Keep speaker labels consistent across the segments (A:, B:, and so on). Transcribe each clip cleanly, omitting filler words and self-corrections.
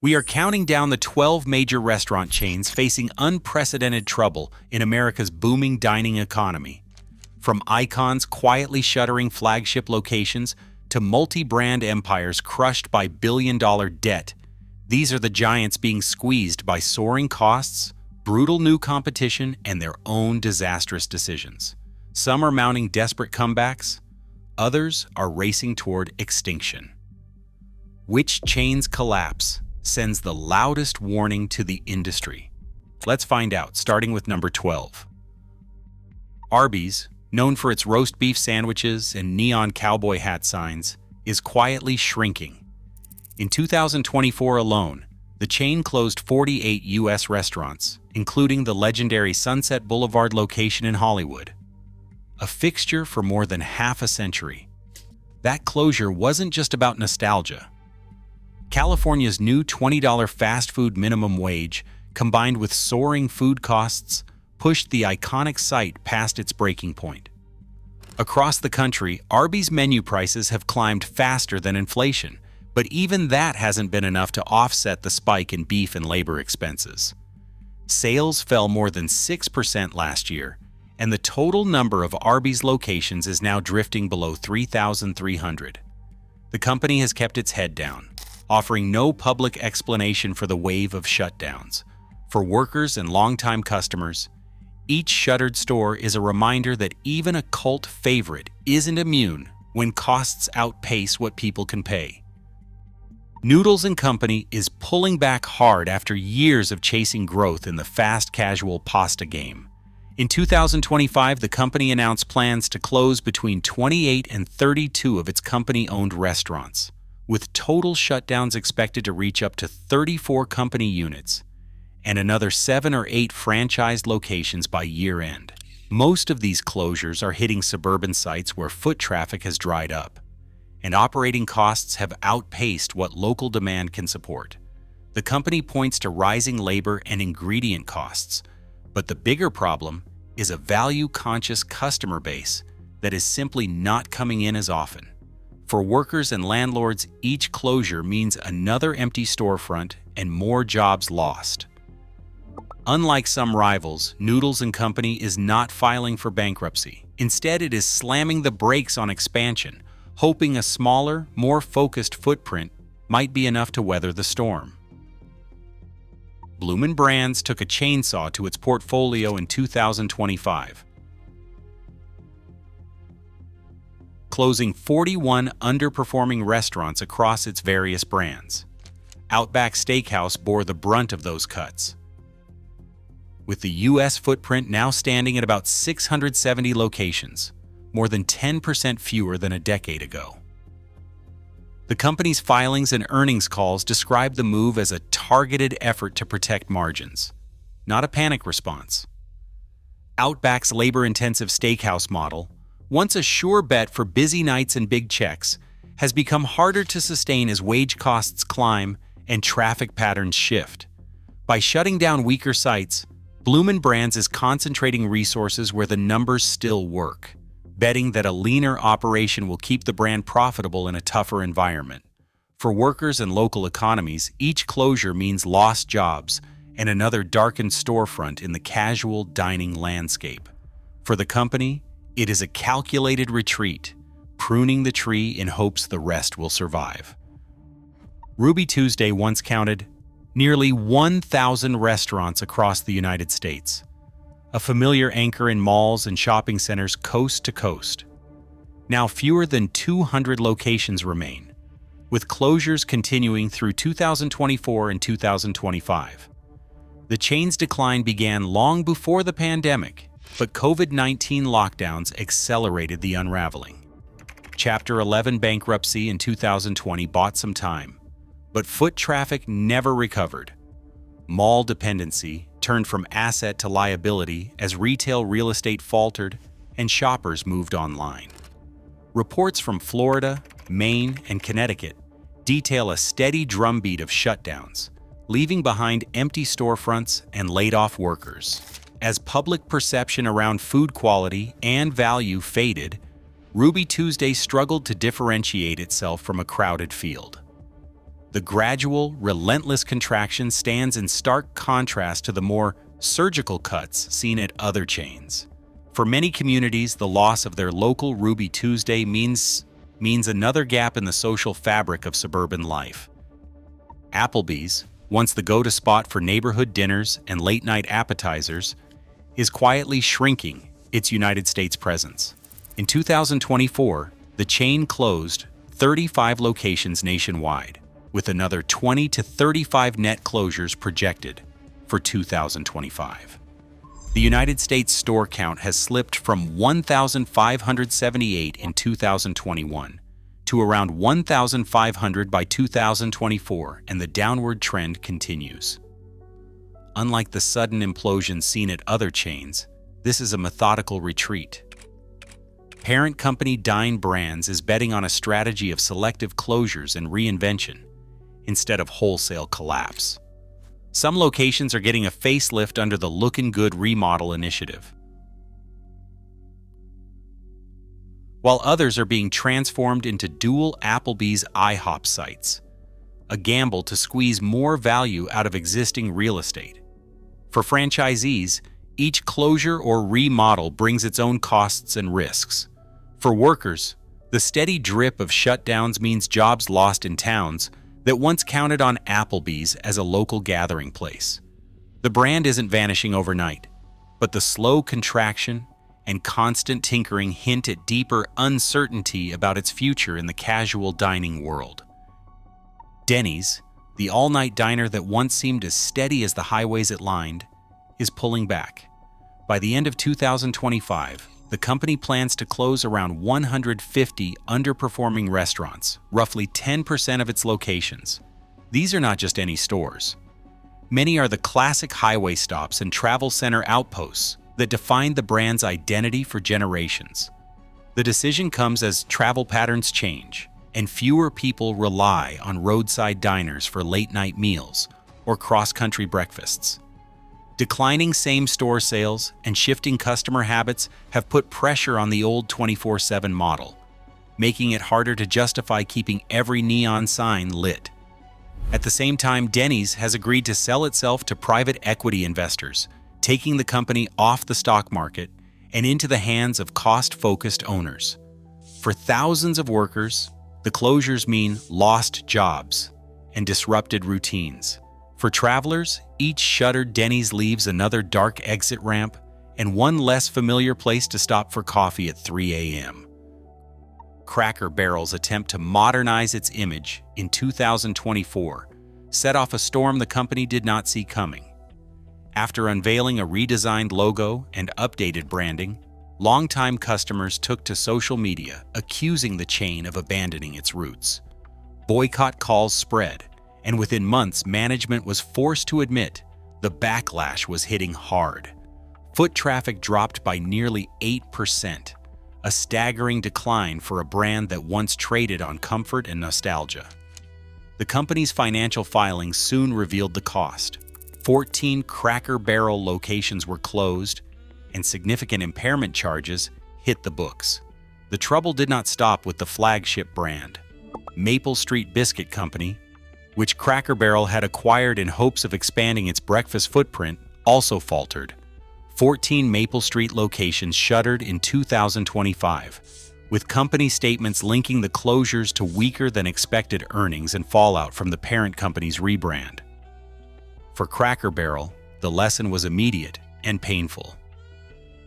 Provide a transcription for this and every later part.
A: We are counting down the 12 major restaurant chains facing unprecedented trouble in America's booming dining economy. From icons quietly shuttering flagship locations to multi-brand empires crushed by billion-dollar debt, these are the giants being squeezed by soaring costs, brutal new competition, and their own disastrous decisions. Some are mounting desperate comebacks, others are racing toward extinction. Which chain's collapse sends the loudest warning to the industry? Let's find out, starting with number 12. Arby's, known for its roast beef sandwiches and neon cowboy hat signs, is quietly shrinking. In 2024 alone, the chain closed 48 U.S. restaurants, including the legendary Sunset Boulevard location in Hollywood. A fixture for more than half a century. That closure wasn't just about nostalgia. California's new $20 fast food minimum wage, combined with soaring food costs, pushed the iconic site past its breaking point. Across the country, Arby's menu prices have climbed faster than inflation, but even that hasn't been enough to offset the spike in beef and labor expenses. Sales fell more than 6% last year, and the total number of Arby's locations is now drifting below 3,300. The company has kept its head down, offering no public explanation for the wave of shutdowns. For workers and longtime customers, each shuttered store is a reminder that even a cult favorite isn't immune when costs outpace what people can pay. Noodles Company is pulling back hard after years of chasing growth in the fast casual pasta game. In 2025, the company announced plans to close between 28 and 32 of its company-owned restaurants, with total shutdowns expected to reach up to 34 company units and another 7 or 8 franchised locations by year-end. Most of these closures are hitting suburban sites where foot traffic has dried up, and operating costs have outpaced what local demand can support. The company points to rising labor and ingredient costs, but the bigger problem is a value-conscious customer base that is simply not coming in as often. For workers and landlords, each closure means another empty storefront and more jobs lost. Unlike some rivals, Noodles Company is not filing for bankruptcy. Instead, it is slamming the brakes on expansion, hoping a smaller, more focused footprint might be enough to weather the storm. Bloomin' Brands took a chainsaw to its portfolio in 2025, closing 41 underperforming restaurants across its various brands. Outback Steakhouse bore the brunt of those cuts, with the U.S. footprint now standing at about 670 locations, more than 10% fewer than a decade ago. The company's filings and earnings calls describe the move as a targeted effort to protect margins, not a panic response. Outback's labor-intensive steakhouse model, once a sure bet for busy nights and big checks, has become harder to sustain as wage costs climb and traffic patterns shift. By shutting down weaker sites, Bloomin' Brands is concentrating resources where the numbers still work, betting that a leaner operation will keep the brand profitable in a tougher environment. For workers and local economies, each closure means lost jobs and another darkened storefront in the casual dining landscape. For the company, it is a calculated retreat, pruning the tree in hopes the rest will survive. Ruby Tuesday once counted nearly 1,000 restaurants across the United States, a familiar anchor in malls and shopping centers coast to coast. Now fewer than 200 locations remain, with closures continuing through 2024 and 2025. The chain's decline began long before the pandemic, but COVID-19 lockdowns accelerated the unraveling. Chapter 11 bankruptcy in 2020 bought some time, but foot traffic never recovered. Mall dependency turned from asset to liability as retail real estate faltered and shoppers moved online. Reports from Florida, Maine, and Connecticut detail a steady drumbeat of shutdowns, leaving behind empty storefronts and laid-off workers. As public perception around food quality and value faded, Ruby Tuesday struggled to differentiate itself from a crowded field. The gradual, relentless contraction stands in stark contrast to the more surgical cuts seen at other chains. For many communities, the loss of their local Ruby Tuesday means another gap in the social fabric of suburban life. Applebee's, once the go-to spot for neighborhood dinners and late-night appetizers, is quietly shrinking its United States presence. In 2024, the chain closed 35 locations nationwide, with another 20 to 35 net closures projected for 2025. The United States store count has slipped from 1,578 in 2021 to around 1,500 by 2024, and the downward trend continues. Unlike the sudden implosion seen at other chains, this is a methodical retreat. Parent company Dine Brands is betting on a strategy of selective closures and reinvention instead of wholesale collapse. Some locations are getting a facelift under the Lookin' Good remodel initiative, while others are being transformed into dual Applebee's IHOP sites, a gamble to squeeze more value out of existing real estate. For franchisees, each closure or remodel brings its own costs and risks. For workers, the steady drip of shutdowns means jobs lost in towns that once counted on Applebee's as a local gathering place. The brand isn't vanishing overnight, but the slow contraction and constant tinkering hint at deeper uncertainty about its future in the casual dining world. Denny's, the all-night diner that once seemed as steady as the highways it lined, is pulling back. By the end of 2025, the company plans to close around 150 underperforming restaurants, roughly 10% of its locations. These are not just any stores. Many are the classic highway stops and travel center outposts that defined the brand's identity for generations. The decision comes as travel patterns change, and fewer people rely on roadside diners for late-night meals or cross-country breakfasts. Declining same-store sales and shifting customer habits have put pressure on the old 24/7 model, making it harder to justify keeping every neon sign lit. At the same time, Denny's has agreed to sell itself to private equity investors, taking the company off the stock market and into the hands of cost-focused owners. For thousands of workers, the closures mean lost jobs and disrupted routines. For travelers, each shuttered Denny's leaves another dark exit ramp and one less familiar place to stop for coffee at 3 a.m. Cracker Barrel's attempt to modernize its image in 2024 set off a storm the company did not see coming. After unveiling a redesigned logo and updated branding, longtime customers took to social media accusing the chain of abandoning its roots. Boycott calls spread, and within months, management was forced to admit the backlash was hitting hard. Foot traffic dropped by nearly 8%, a staggering decline for a brand that once traded on comfort and nostalgia. The company's financial filings soon revealed the cost. 14 Cracker Barrel locations were closed, and significant impairment charges hit the books. The trouble did not stop with the flagship brand. Maple Street Biscuit Company, which Cracker Barrel had acquired in hopes of expanding its breakfast footprint, also faltered. 14 Maple Street locations shuttered in 2025, with company statements linking the closures to weaker than expected earnings and fallout from the parent company's rebrand. For Cracker Barrel, the lesson was immediate and painful.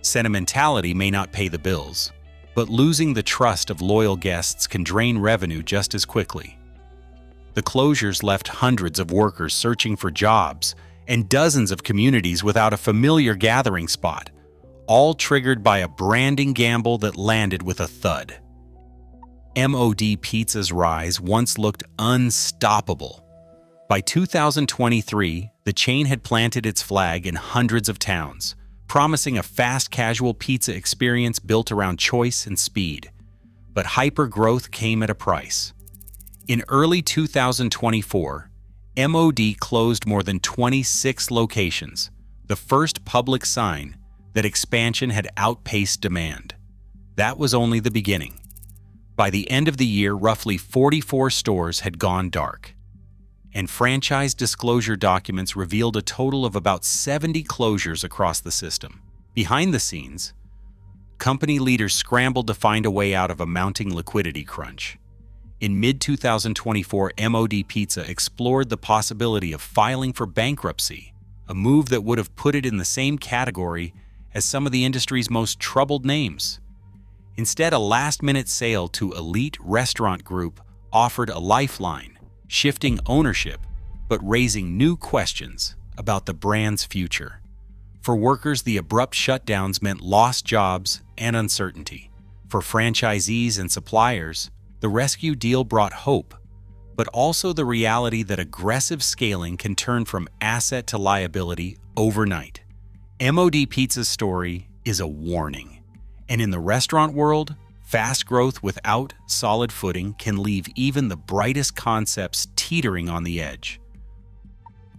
A: Sentimentality may not pay the bills, but losing the trust of loyal guests can drain revenue just as quickly. The closures left hundreds of workers searching for jobs and dozens of communities without a familiar gathering spot, all triggered by a branding gamble that landed with a thud. MOD Pizza's rise once looked unstoppable. By 2023, the chain had planted its flag in hundreds of towns, promising a fast casual pizza experience built around choice and speed. But hyper-growth came at a price. In early 2024, MOD closed more than 26 locations, the first public sign that expansion had outpaced demand. That was only the beginning. By the end of the year, roughly 44 stores had gone dark. and franchise disclosure documents revealed a total of about 70 closures across the system. Behind the scenes, company leaders scrambled to find a way out of a mounting liquidity crunch. In mid-2024, MOD Pizza explored the possibility of filing for bankruptcy, a move that would have put it in the same category as some of the industry's most troubled names. Instead, a last-minute sale to Elite Restaurant Group offered a lifeline, shifting ownership but raising new questions about the brand's future. For workers, the abrupt shutdowns meant lost jobs and uncertainty. For franchisees and suppliers, the rescue deal brought hope, but also the reality that aggressive scaling can turn from asset to liability overnight. MOD Pizza's story is a warning. And in the restaurant world, fast growth without solid footing can leave even the brightest concepts teetering on the edge.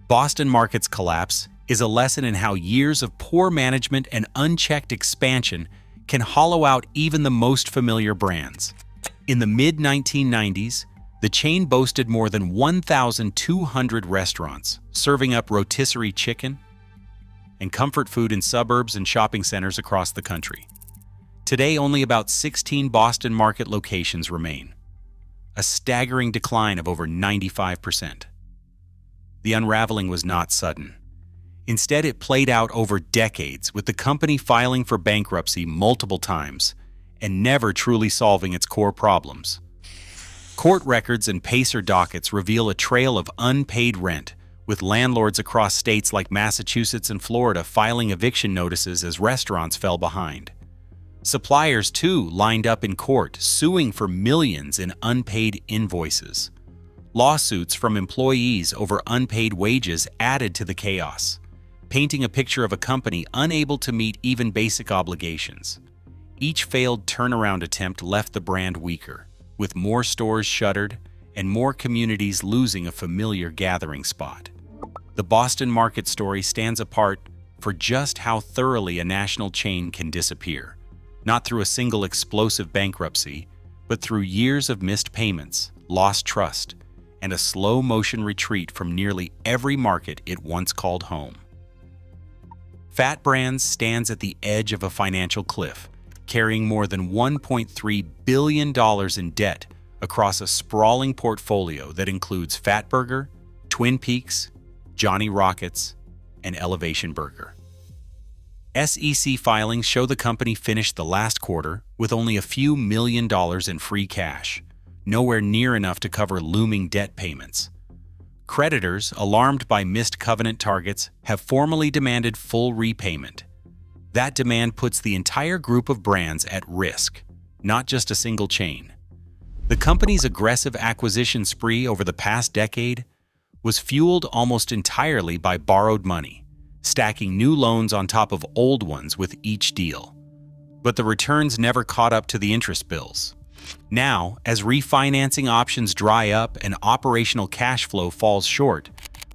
A: Boston Market's collapse is a lesson in how years of poor management and unchecked expansion can hollow out even the most familiar brands. In the mid-1990s, the chain boasted more than 1,200 restaurants, serving up rotisserie chicken and comfort food in suburbs and shopping centers across the country. Today, only about 16 Boston Market locations remain, a staggering decline of over 95%. The unraveling was not sudden. Instead, it played out over decades, with the company filing for bankruptcy multiple times and never truly solving its core problems. Court records and PACER dockets reveal a trail of unpaid rent, with landlords across states like Massachusetts and Florida filing eviction notices as restaurants fell behind. Suppliers, too, lined up in court, suing for millions in unpaid invoices. Lawsuits from employees over unpaid wages added to the chaos, painting a picture of a company unable to meet even basic obligations. Each failed turnaround attempt left the brand weaker, with more stores shuttered and more communities losing a familiar gathering spot. The Boston Market story stands apart for just how thoroughly a national chain can disappear, not through a single explosive bankruptcy, but through years of missed payments, lost trust, and a slow-motion retreat from nearly every market it once called home. Fat Brands stands at the edge of a financial cliff, carrying more than $1.3 billion in debt across a sprawling portfolio that includes Fatburger, Twin Peaks, Johnny Rockets, and Elevation Burger. SEC filings show the company finished the last quarter with only a few $1 million in free cash, nowhere near enough to cover looming debt payments. Creditors, alarmed by missed covenant targets, have formally demanded full repayment. That demand puts the entire group of brands at risk, not just a single chain. The company's aggressive acquisition spree over the past decade was fueled almost entirely by borrowed money, stacking new loans on top of old ones with each deal. But the returns never caught up to the interest bills. Now, as refinancing options dry up and operational cash flow falls short,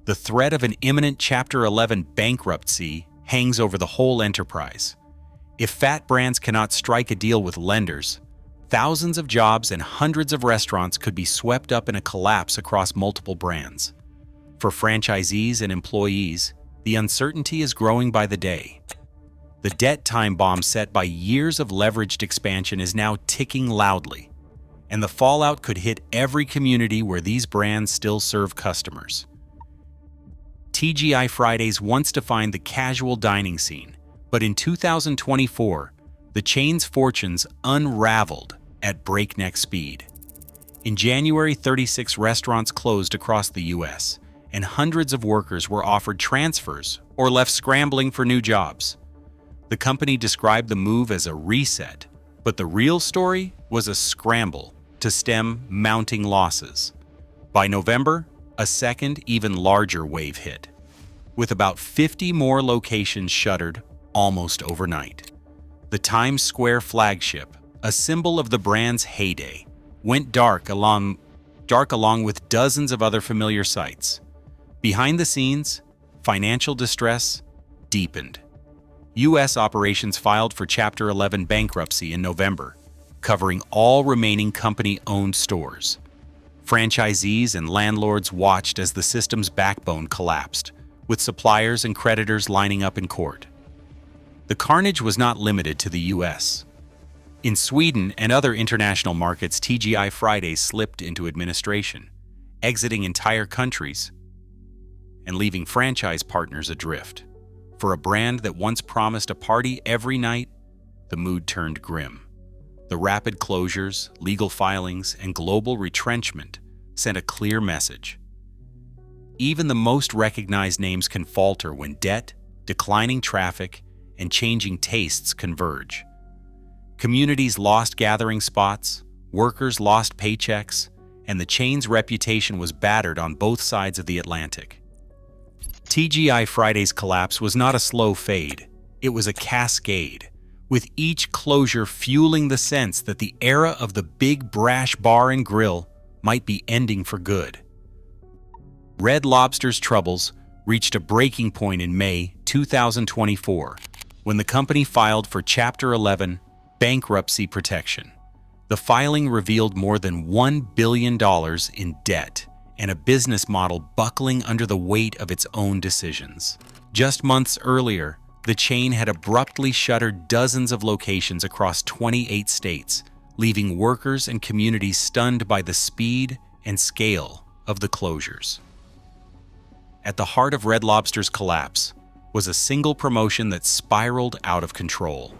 A: the threat of an imminent Chapter 11 bankruptcy hangs over the whole enterprise. If Fat Brands cannot strike a deal with lenders, thousands of jobs and hundreds of restaurants could be swept up in a collapse across multiple brands. For franchisees and employees, the uncertainty is growing by the day. The debt time bomb set by years of leveraged expansion is now ticking loudly, and the fallout could hit every community where these brands still serve customers. TGI Fridays once defined the casual dining scene, but in 2024, the chain's fortunes unraveled at breakneck speed. In January, 36 restaurants closed across the U.S., and hundreds of workers were offered transfers or left scrambling for new jobs. The company described the move as a reset, but the real story was a scramble to stem mounting losses. By November, a second, even larger wave hit, with about 50 more locations shuttered almost overnight. The Times Square flagship, a symbol of the brand's heyday, went dark along with dozens of other familiar sites. Behind the scenes, financial distress deepened. U.S. operations filed for Chapter 11 bankruptcy in November, covering all remaining company-owned stores. Franchisees and landlords watched as the system's backbone collapsed, with suppliers and creditors lining up in court. The carnage was not limited to the U.S. In Sweden and other international markets, TGI Fridays slipped into administration, exiting entire countries and leaving franchise partners adrift. For a brand that once promised a party every night, the mood turned grim. The rapid closures, legal filings, and global retrenchment sent a clear message. Even the most recognized names can falter when debt, declining traffic, and changing tastes converge. Communities lost gathering spots, workers lost paychecks, and the chain's reputation was battered on both sides of the Atlantic. TGI Fridays' collapse was not a slow fade, it was a cascade, with each closure fueling the sense that the era of the big brash bar and grill might be ending for good. Red Lobster's troubles reached a breaking point in May 2024 when the company filed for Chapter 11 bankruptcy protection. The filing revealed more than $1 billion in debt and a business model buckling under the weight of its own decisions. Just months earlier, the chain had abruptly shuttered dozens of locations across 28 states, leaving workers and communities stunned by the speed and scale of the closures. At the heart of Red Lobster's collapse was a single promotion that spiraled out of control.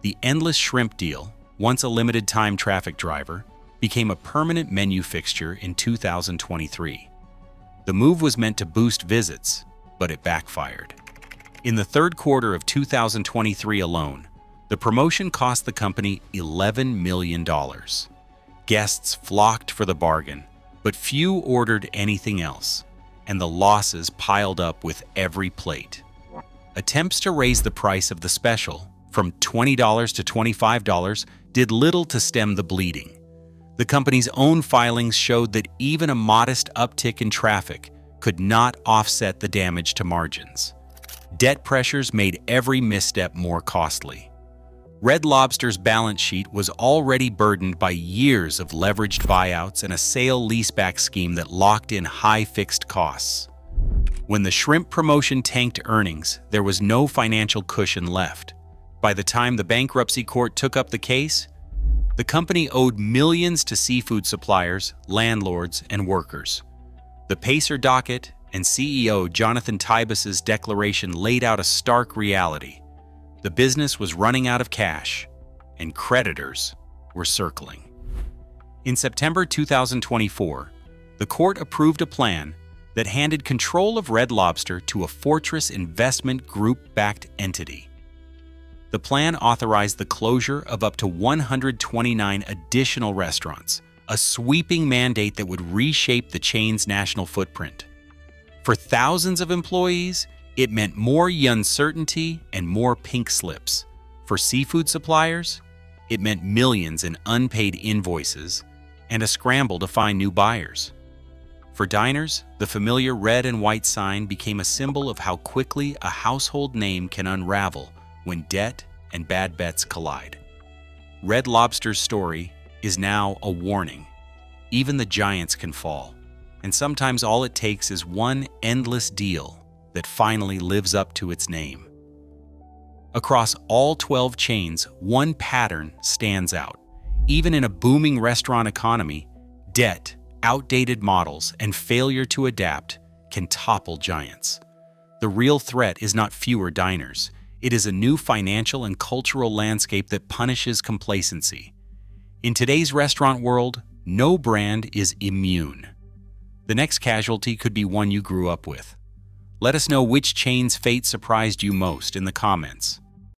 A: The endless shrimp deal, once a limited-time traffic driver, became a permanent menu fixture in 2023. The move was meant to boost visits, but it backfired. In the third quarter of 2023 alone, the promotion cost the company $11 million. Guests flocked for the bargain, but few ordered anything else, and the losses piled up with every plate. Attempts to raise the price of the special from $20 to $25 did little to stem the bleeding. The company's own filings showed that even a modest uptick in traffic could not offset the damage to margins. Debt pressures made every misstep more costly. Red Lobster's balance sheet was already burdened by years of leveraged buyouts and a sale-leaseback scheme that locked in high fixed costs. When the shrimp promotion tanked earnings, there was no financial cushion left. By the time the bankruptcy court took up the case, the company owed millions to seafood suppliers, landlords, and workers. The Pacer docket and CEO Jonathan Tibus's declaration laid out a stark reality. The business was running out of cash, and creditors were circling. In September 2024, the court approved a plan that handed control of Red Lobster to a Fortress Investment Group-backed entity. The plan authorized the closure of up to 129 additional restaurants, a sweeping mandate that would reshape the chain's national footprint. For thousands of employees, it meant more uncertainty and more pink slips. For seafood suppliers, it meant millions in unpaid invoices and a scramble to find new buyers. For diners, the familiar red and white sign became a symbol of how quickly a household name can unravel when debt and bad bets collide. Red Lobster's story is now a warning. Even the giants can fall, and sometimes all it takes is one endless deal that finally lives up to its name. Across all 12 chains, one pattern stands out. Even in a booming restaurant economy, debt, outdated models, and failure to adapt can topple giants. The real threat is not fewer diners. It is a new financial and cultural landscape that punishes complacency. In today's restaurant world, no brand is immune. The next casualty could be one you grew up with. Let us know which chain's fate surprised you most in the comments.